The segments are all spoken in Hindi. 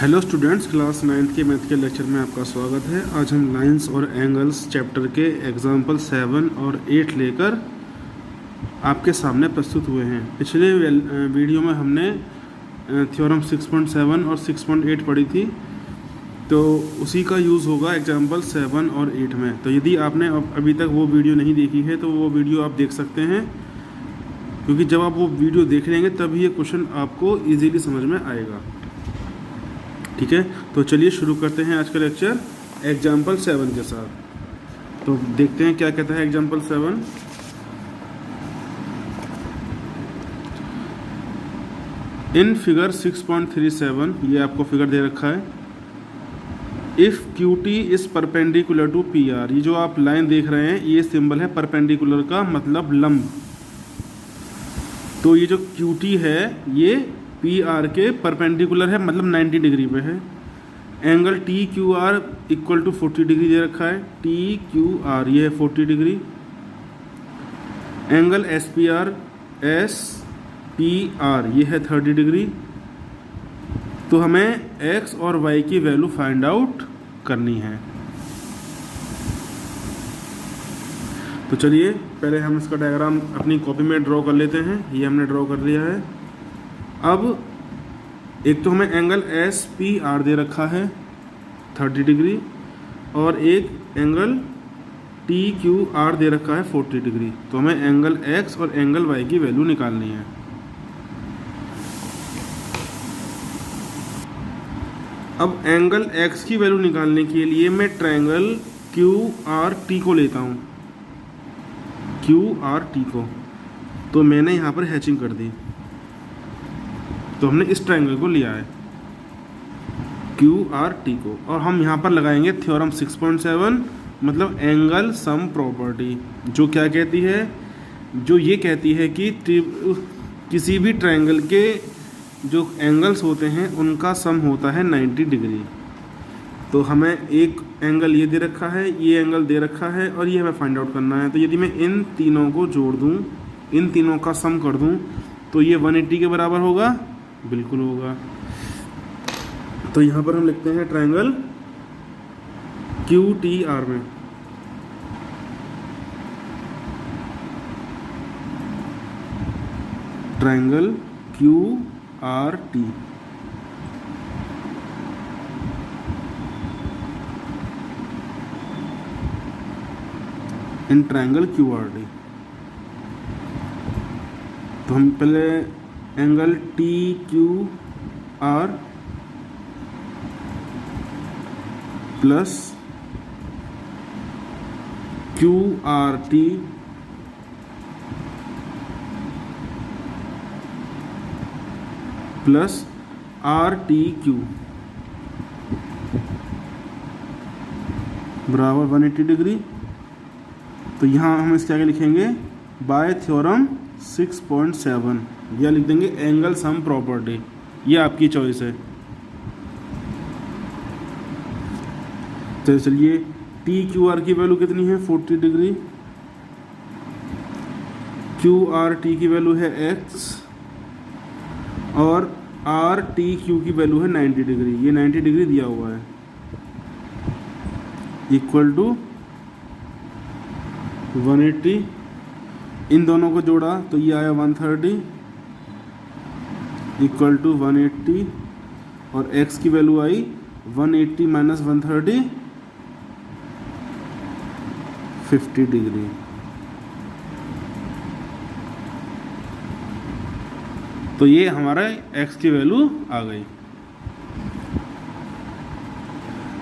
हेलो स्टूडेंट्स, क्लास 9th के मैथ के लेक्चर में आपका स्वागत है। आज हम लाइंस और एंगल्स चैप्टर के एग्जाम्पल 7 और 8 लेकर आपके सामने प्रस्तुत हुए हैं। पिछले वीडियो में हमने थ्योरम 6.7 और 6.8 पढ़ी थी, तो उसी का यूज़ होगा एग्जाम्पल 7 और 8 में। तो यदि आपने अभी तक वो वीडियो नहीं देखी है तो वो वीडियो आप देख सकते हैं, क्योंकि जब आप वो वीडियो देख लेंगे तभी ये क्वेश्चन आपको ईजीली समझ में आएगा। ठीक है, तो चलिए शुरू करते हैं आज का लेक्चर एग्जाम्पल 7 के साथ। तो देखते हैं क्या कहता है एग्जाम्पल 7। इन फिगर 6.37, ये आपको फिगर दे रखा है। If QT is perpendicular to PR, ये जो आप लाइन देख रहे हैं ये सिंबल है परपेंडिकुलर का, मतलब लंब। तो ये जो QT है ये PR के परपेंडिकुलर है, मतलब 90 डिग्री पे है। Angle TQR equal to 40 degree दे रखा है। TQR ये है 40 डिग्री। एंगल SPR SPR ये है 30 डिग्री। तो हमें X और Y की वैल्यू फाइंड आउट करनी है। तो चलिए पहले हम इसका डायग्राम अपनी कॉपी में ड्रॉ कर लेते हैं। ये हमने ड्रॉ कर लिया है। अब एक तो हमें एंगल SPR दे रखा है 30 डिग्री, और एक एंगल TQR दे रखा है 40 डिग्री। तो हमें एंगल X और एंगल Y की वैल्यू निकालनी है। अब एंगल X की वैल्यू निकालने के लिए मैं ट्रायंगल QRT को लेता हूँ, QRT को। तो मैंने यहाँ पर हैचिंग कर दी, तो हमने इस ट्रायंगल को लिया है QRT को, और हम यहाँ पर लगाएंगे थ्योरम 6.7, मतलब एंगल सम प्रॉपर्टी, जो क्या कहती है, जो ये कहती है कि किसी भी ट्रायंगल के जो एंगल्स होते हैं उनका सम होता है 90 डिग्री। तो हमें एक एंगल ये दे रखा है, ये एंगल दे रखा है, और ये हमें फाइंड आउट करना है। तो यदि मैं इन तीनों को जोड़ दूँ, इन तीनों का सम कर दूँ, तो ये 180 के बराबर होगा, बिल्कुल होगा। तो यहाँ पर हम लिखते हैं ट्रायंगल QTR में triangle QRT। In triangle QRT तो हम पहले angle TQR plus QRT plus RTQ बराबर 180 डिग्री। तो यहाँ हम इसके आगे लिखेंगे बाय थ्योरम 6.7, या लिख देंगे एंगल सम प्रॉपर्टी। ये आपकी चॉइस है। तो चलिए TQR की वैल्यू कितनी है, 40 डिग्री। QRT की वैल्यू है X, और RTQ की वैल्यू है 90 डिग्री। ये 90 डिग्री दिया हुआ है, इक्वल टू 180। इन दोनों को जोड़ा तो ये आया 130, इक्वल टू 180, और X की वैल्यू आई 180 माइनस 130, 50 डिग्री। तो ये हमारा X की वैल्यू आ गई।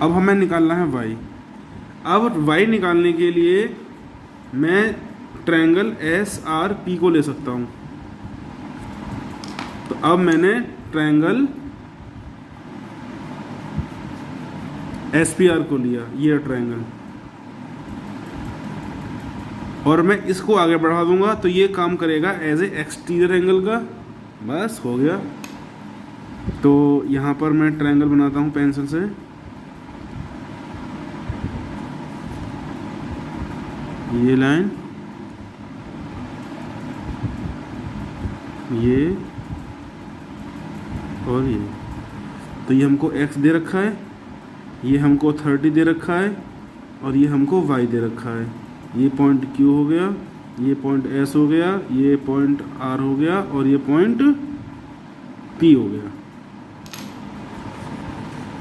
अब हमें निकालना है Y। अब Y निकालने के लिए मैं ट्रायंगल SRP को ले सकता हूँ। तो अब मैंने ट्रायंगल SPR को लिया, ये ट्रायंगल, और मैं इसको आगे बढ़ा दूंगा तो ये काम करेगा एज ए एक्सटीरियर एंगल का। बस हो गया। तो यहाँ पर मैं ट्रायंगल बनाता हूँ पेंसिल से। ये लाइन, ये और ये, तो ये हमको x दे रखा है, ये हमको 30 दे रखा है और ये हमको y दे रखा है। ये पॉइंट Q हो गया, ये पॉइंट S हो गया, ये पॉइंट R हो गया और ये पॉइंट P हो गया।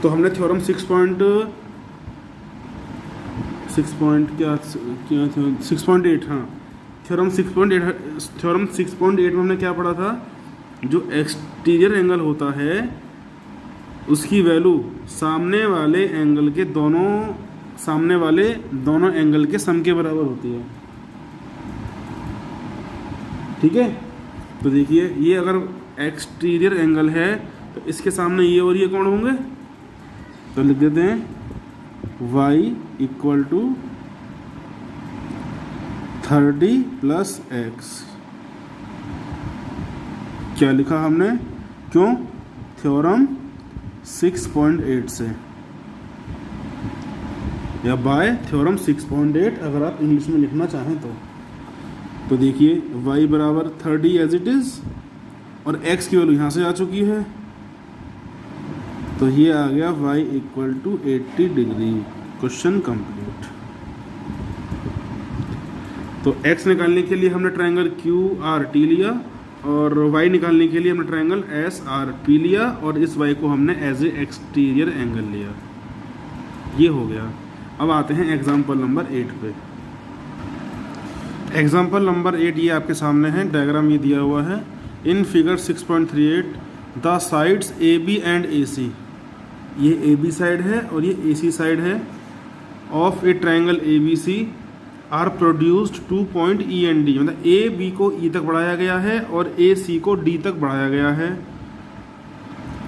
तो हमने थ्योरम 6.8 हाँ, थ्योरम 6.8 में हमने क्या पढ़ा था, जो एक्सटीरियर एंगल होता है उसकी वैल्यू सामने वाले दोनों एंगल के सम के बराबर होती है। ठीक है, तो देखिए ये अगर एक्सटीरियर एंगल है तो इसके सामने ये और ये कोण होंगे, तो लिख देते हैं y equal to 30 plus x। क्या लिखा हमने, क्यों, थ्योरम 6.8 से या बाय थ्योरम 6.8 अगर आप इंग्लिश में लिखना चाहें तो देखिए y बराबर 30 एज इट इज़ और x की वैल्यू यहाँ से आ चुकी है, तो ये आ गया y equal to 80 degree. Question complete. तो x निकालने के लिए हमने ट्रायंगल QRT लिया और y निकालने के लिए हमने ट्रायंगल SRP लिया और इस y को हमने एज ए एक्सटीरियर एंगल लिया। ये हो गया। अब आते हैं एग्जाम्पल नंबर 8 पे। एग्जाम्पल नंबर 8 ये आपके सामने है, डायग्राम ये दिया हुआ है। In figure 6.38 the sides AB and AC, ये AB साइड है और ये AC साइड है, of a triangle ABC are produced 2 point E and D, मतलब AB को E तक बढ़ाया गया है और AC को D तक बढ़ाया गया है।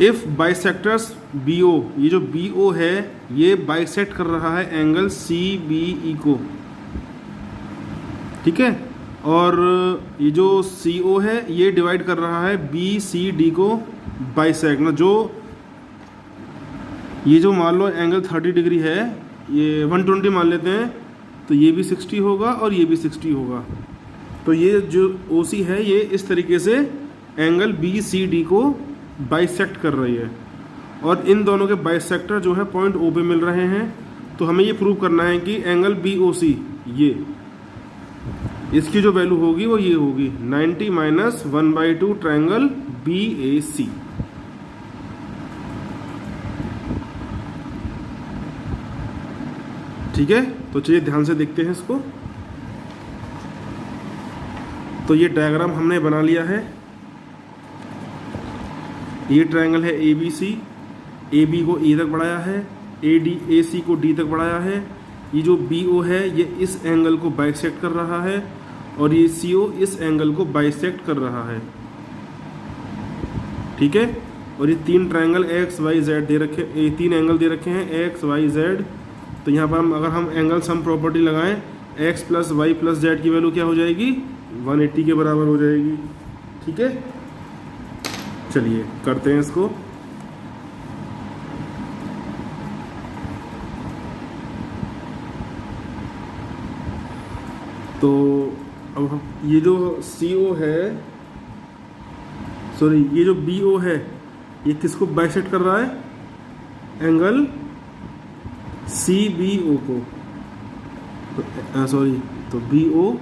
इफ़ बाइसेक्टर्स BO, ये जो BO है ये बाइसेक्ट कर रहा है एंगल CBE को, ठीक है, और ये जो CO है ये डिवाइड कर रहा है BCD को बाइसेक्ट, मतलब ये जो मान लो एंगल 30 डिग्री है, ये 120 मान लेते हैं, तो ये भी 60 होगा और ये भी 60 होगा। तो ये जो OC है ये इस तरीके से एंगल BCD को बाइसेक्ट कर रही है और इन दोनों के बाइसेक्टर जो है पॉइंट O पे मिल रहे हैं। तो हमें ये प्रूव करना है कि एंगल BOC ये इसकी जो वैल्यू होगी वो ये होगी 90 माइनस 1/2 ट्रायंगल BAC। ठीक है, तो चलिए ध्यान से देखते हैं इसको। तो ये डायग्राम हमने बना लिया है। ये ट्रायंगल है ABC, AB को E तक बढ़ाया है, AC को D तक बढ़ाया है। ये जो BO है ये इस एंगल को बाइसेक्ट कर रहा है और ये CO इस एंगल को बाइसेक्ट कर रहा है। ठीक है, और ये 3 ट्रायंगल XYZ दे रखे, ये 3 एंगल दे रखे हैं XYZ। तो यहाँ पर अगर हम एंगल सम प्रॉपर्टी लगाएं, x plus y plus z की वैल्यू क्या हो जाएगी, 180 के बराबर हो जाएगी। ठीक है, चलिए करते हैं इसको। तो अब ये जो CO है, सॉरी ये जो BO है ये किसको बाइसेक्ट कर रहा है, एंगल CBO को, सॉरी तो BO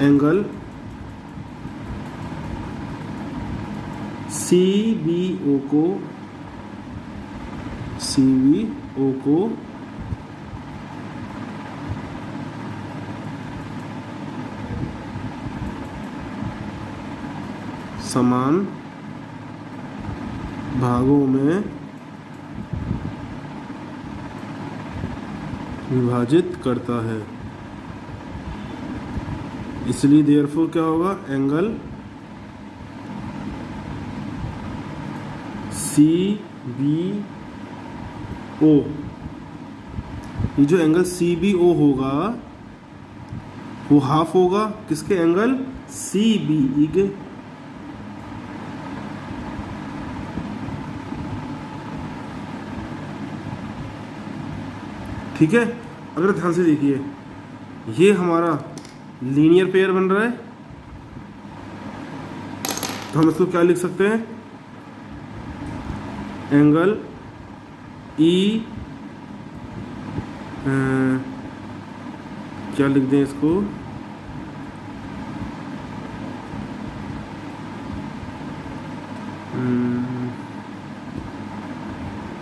एंगल CBO को समान भागों में विभाजित करता है। इसलिए देयरफॉर क्या होगा, एंगल CBO, ये जो एंगल CBO होगा वो हाफ होगा किसके, एंगल CBE के। ठीक है, अगर ध्यान से देखिए ये हमारा लीनियर पेयर बन रहा है, तो हम इसको क्या लिख सकते हैं, एंगल ई क्या लिख दें इसको,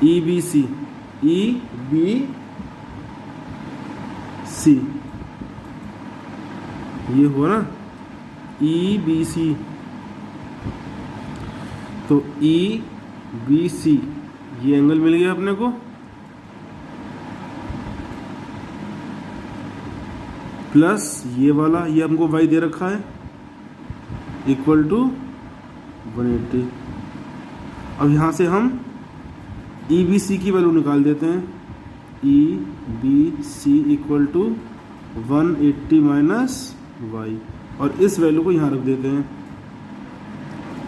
ई बी सी ये हुआ ना, ई बी सी। तो ई बी सी ये एंगल मिल गया अपने को, प्लस ये वाला, ये हमको वाई दे रखा है, इक्वल टू 180। अब यहाँ से हम ई बी सी की वैल्यू निकाल देते हैं, e b c equal to 180 minus y, और इस वैल्यू को यहाँ रख देते हैं।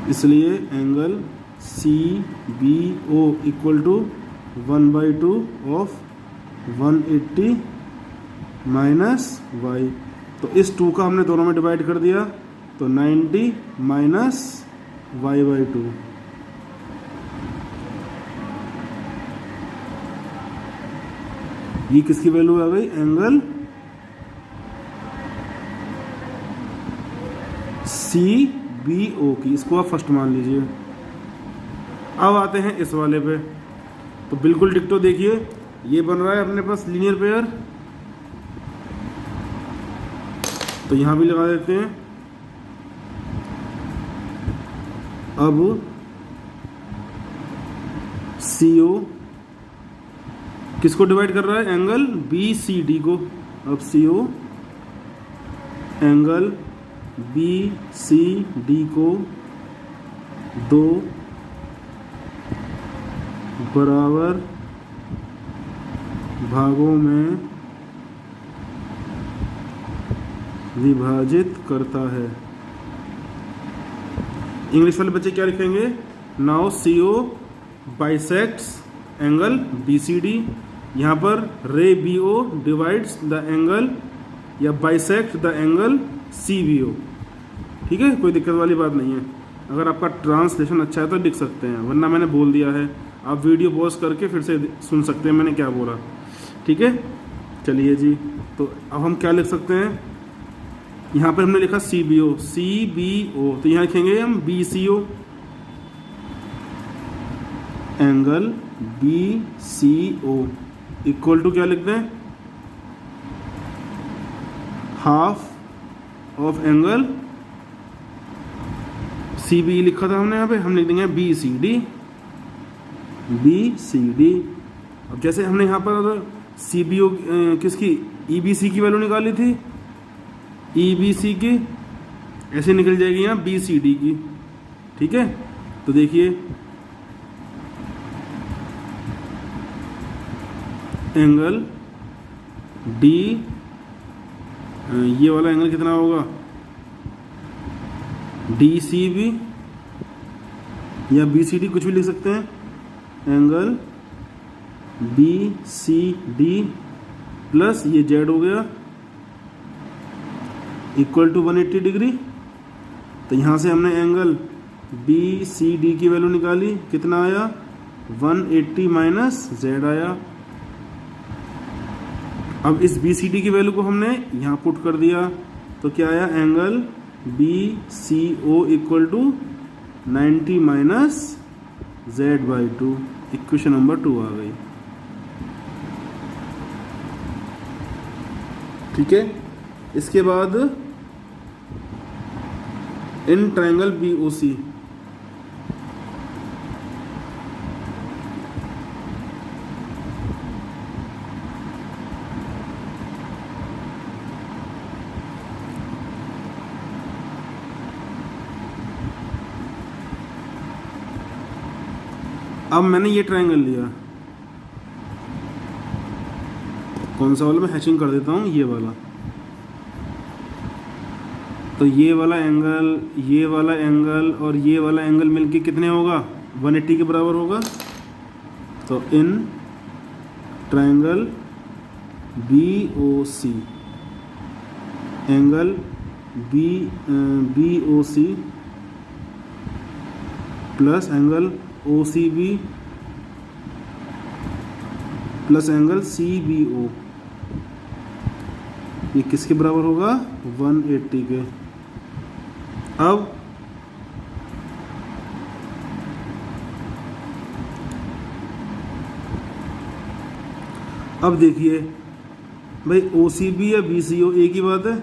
इसलिए angle C B o equal to 1/2 of 180 minus y. तो इस 2 का हमने दोनों में डिवाइड कर दिया, तो 90 माइनस y/2। ये किसकी वैल्यू आ गई, एंगल सी बी ओ की। इसको आप फर्स्ट मान लीजिए। अब आते हैं इस वाले पे, तो बिल्कुल डिक्टो देखिए, ये बन रहा है अपने पास लीनियर पेयर, तो यहां भी लगा देते हैं। अब सी ओ किसको डिवाइड कर रहा है, एंगल बी सी डी को। अब सी ओ एंगल बी सी डी को 2 बराबर भागों में विभाजित करता है। इंग्लिश वाले बच्चे क्या लिखेंगे, now C O bisects angle B C D. यहाँ पर ray B O divides the angle या bisect the angle C B O. ठीक है, कोई दिक्कत वाली बात नहीं है। अगर आपका ट्रांसलेशन अच्छा है तो लिख सकते हैं, वरना मैंने बोल दिया है, आप वीडियो पॉज करके फिर से सुन सकते हैं मैंने क्या बोला। ठीक है, चलिए जी, तो अब हम क्या लिख सकते हैं, यहाँ पर हमने लिखा सी बी ओ, तो यहाँ लिखेंगे हम b c O angle B c o equal to क्या लिखते हैं, half of angle C b लिखा था हमने, यहाँ पे हम लिख देंगे बी सी डी। अब जैसे हमने यहाँ पर सी बी ओ किसकी, ई बी सी की वैल्यू निकाली थी, ई बी सी की ऐसे निकल जाएगी यहाँ बी सी डी की। ठीक है, तो देखिए एंगल डी, ये वाला एंगल कितना होगा, डी सी बी या बी सी डी कुछ भी लिख सकते हैं, angle B C d plus ये जेड हो गया इक्वल टू 180 डिग्री। तो यहाँ से हमने एंगल बी सी डी की वैल्यू निकाली, कितना आया 180 माइनस जेड आया। अब इस बी सी डी की वैल्यू को हमने यहाँ पुट कर दिया, तो क्या आया, angle B c o equal to 90 minus z/2। Equation number 2 आ गई। ठीक है, इसके बाद इन ट्रायंगल बी ओ सी, अब मैंने ये ट्रायंगल लिया, कौन सा वाला, मैं हैचिंग कर देता हूँ, ये वाला। तो ये वाला एंगल और ये वाला एंगल मिलके कितने होगा, 180 के बराबर होगा। तो in triangle b o c, angle b o c plus angle OCB plus angle CBO, ये किसके बराबर होगा? 180 के। अब देखिए भाई, OCB या BCO एक ही बात है,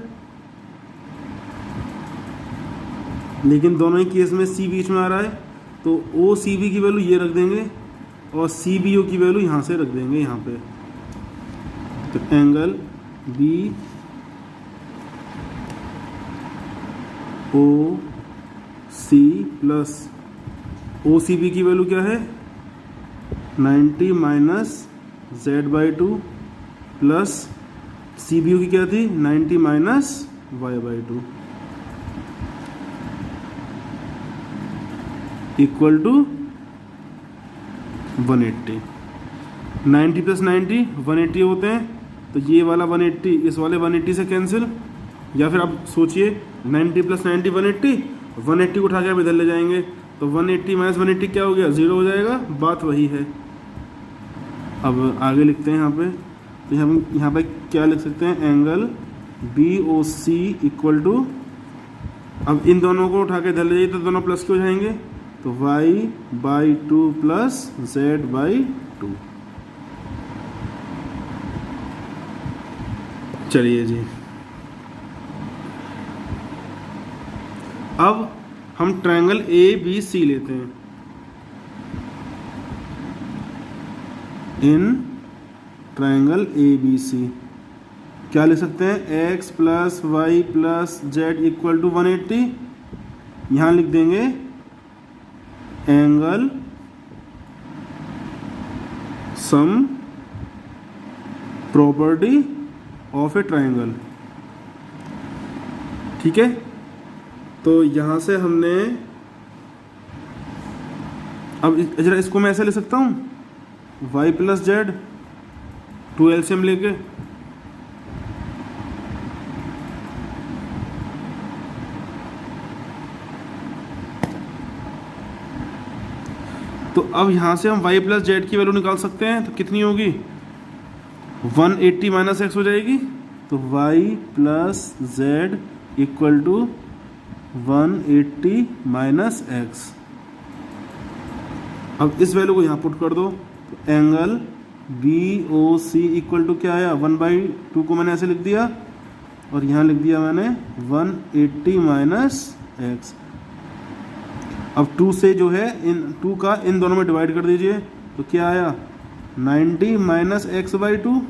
लेकिन दोनों ही केस में C बीच में आ रहा है, तो OCB की वैल्यू ये रख देंगे और CBO की वैल्यू यहाँ से रख देंगे यहाँ पे। तो एंगल BOC प्लस OCB की वैल्यू क्या है? 90 माइनस Z/2 प्लस CBO की क्या थी? 90 minus Y/2 equal to 180। 90 plus 90 180 होते हैं, तो ये वाला 180 इस वाले 180 से कैंसिल, या फिर आप सोचिए 90 प्लस 90 180, 180 को उठा के आप इधर ले जाएंगे, तो 180 माइनस 180 क्या हो गया? 0 हो जाएगा। बात वही है। अब आगे लिखते हैं यहाँ पे, तो यहाँ पे क्या लिख सकते हैं? एंगल BOC इक्वल टू, अब इन दोनों को उठा के इधर ले जाइए तो दोनों प्लस के हो जाएंगे, तो Y/2 प्लस Z/2। चलिए जी, अब हम ट्रायंगल ABC लेते हैं। इन ट्रायंगल ABC क्या लिख सकते हैं? X plus Y plus Z equal to 180। यहाँ लिख देंगे angle sum property of a triangle. ठीक है, तो यहाँ से हमने, अब जरा इसको मैं ऐसे ले सकता हूँ, Y प्लस Z 2 LCM लेके, तो अब यहाँ से हम Y प्लस Z की वैल्यू निकाल सकते हैं। तो कितनी होगी? 180 माइनस x हो जाएगी, तो Y plus Z equal to 180 minus x। अब इस वैल्यू को यहाँ पुट कर दो, तो एंगल BOC इक्वल टू क्या आया? 1/2 को मैंने ऐसे लिख दिया, और यहाँ लिख दिया मैंने 180 माइनस x। अब 2 से जो है इन 2 का इन दोनों में डिवाइड कर दीजिए, तो क्या आया? 90 माइनस x/2।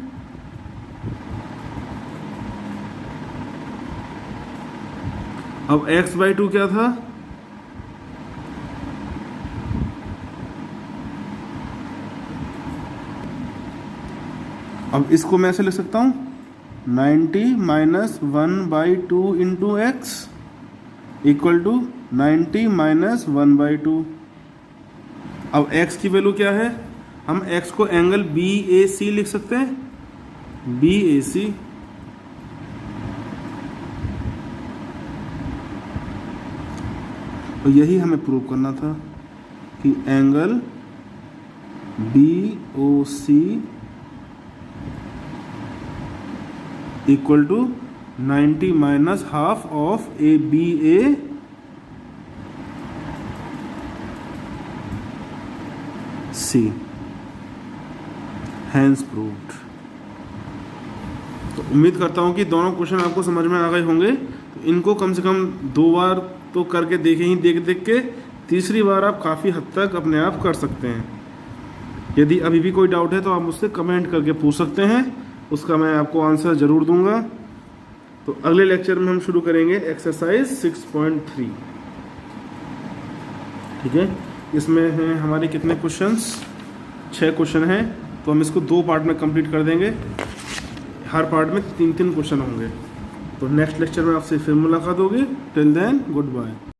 अब x/2 क्या था? अब इसको मैं ऐसे लिख सकता हूँ, 90 minus 1/2 into x equal to 90 minus 1/2। अब x की वैल्यू क्या है? हम x को एंगल BAC लिख सकते हैं, BAC। और यही हमें प्रूव करना था कि angle BOC equal to 90 minus half of ABA C, hence proved. तो उम्मीद करता हूँ कि दोनों क्वेश्चन आपको समझ में आ गए होंगे। तो इनको कम से कम 2 बार तो करके देखें ही, देख के तीसरी बार आप काफ़ी हद तक अपने आप कर सकते हैं। यदि अभी भी कोई डाउट है तो आप मुझसे कमेंट करके पूछ सकते हैं, उसका मैं आपको आंसर ज़रूर दूंगा। तो अगले लेक्चर में हम शुरू करेंगे एक्सरसाइज 6.3। ठीक है, इसमें हैं हमारे कितने क्वेश्चंस? 6 क्वेश्चन हैं। तो हम इसको 2 पार्ट में कंप्लीट कर देंगे, हर पार्ट में 3-3 क्वेश्चन होंगे। तो नेक्स्ट लेक्चर में आपसे फिर मुलाकात होगी। Till then good bye.